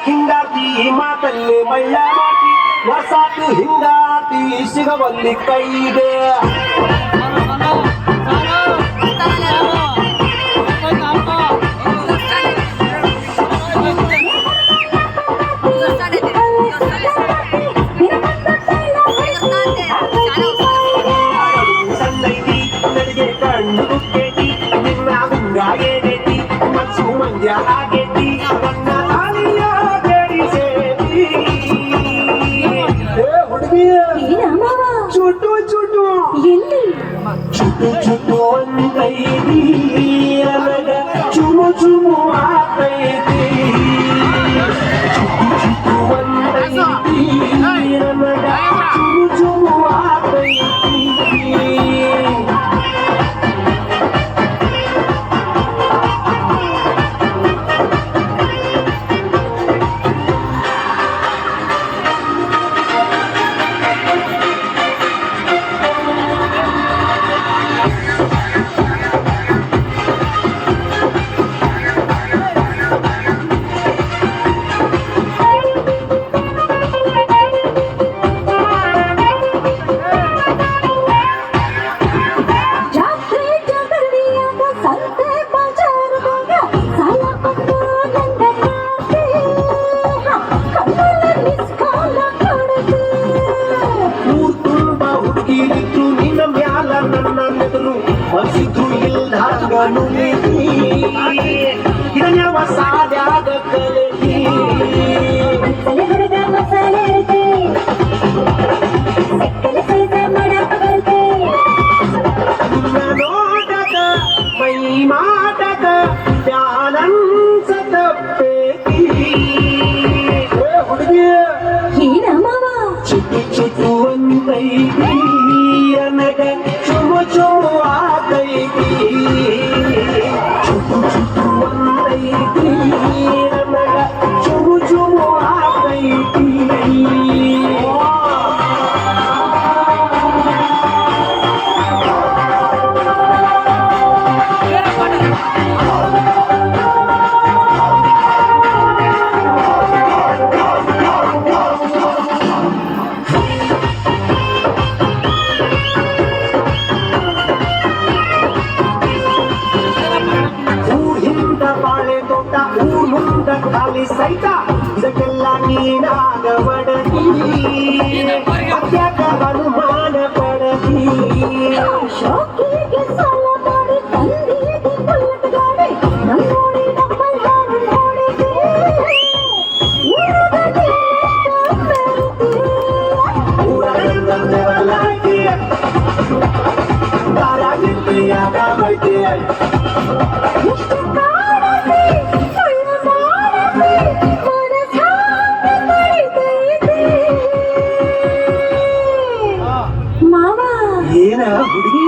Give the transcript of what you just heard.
ಹಿಂಗಾತಿ ಮಾತಲ್ಲಿ ಮಳ್ಳ ಮಾತಿ ಹೊಸಾತು ಹಿಂಗಾತಿ ಸಿಗಬಲ್ಲಿ ಕೈದೆ ಸಣ್ಣೈತಿ ನನಗೆ ಕಣ್ಣು ಕೇಟಿ ನಿನ್ನ ಮುಂಗಾಗೇನೇತಿ ಮನ್ಸು ಮಂಜ ಆಗೇತಿ ನನ್ನ ತಾಳಿಯ ಬೇಡಿಸೇತಿ ಹುಡುಗಿಯ ಚುಟು ಚುಟು ಎಲ್ಲಿ ಚುಟು ಚುಟು ಅಂತೈತಿ ನನಗ ಚುಮು ಚುಮು ಆತೈತಿ ಚುಟು ಚುಟು ಅಂತೈತಿ ನನಗ ಚುಮು ಚುಮು ಆತೈತಿ ನಿನ್ನ ಮ್ಯಾಲ ನನ್ನ ನೆದರು ಮಸಿದ್ರು ಇಲ್ದಾಗನು ಇದನ್ಯವ ಸಾದ್ಯಾಗ ಕಲಗಿ ನಿನ್ನ ನೋಟದ ಮೈ ಮಾಟದ ಬ್ಯಾಲನ್ಸ ತಪ್ಪೇತಿ ಹುಡುಗಿ ಚುಟು ಚುಟು ಅಂತೈತಿ ನನಗ ಚುಮು ಚುಮು ಆತೈತಿ ಚುಟು ಚುಟು ಅಂತೈತಿ ನನಗ ಚುಮು ಚುಮು ಆತೈತಿ ಬಾಳೆ ತೋಟ ಊರ್ ಮುಂದ ಖಾಲಿ ಸೈತ ಇದಕ್ಕೆಲ್ಲ ನೀನಾಗ ಬಡದಿ ಅತ್ಯಾಕ ಅನುಮಾನ ಪಡದಿ ಏನ ಹುಡುಗಿ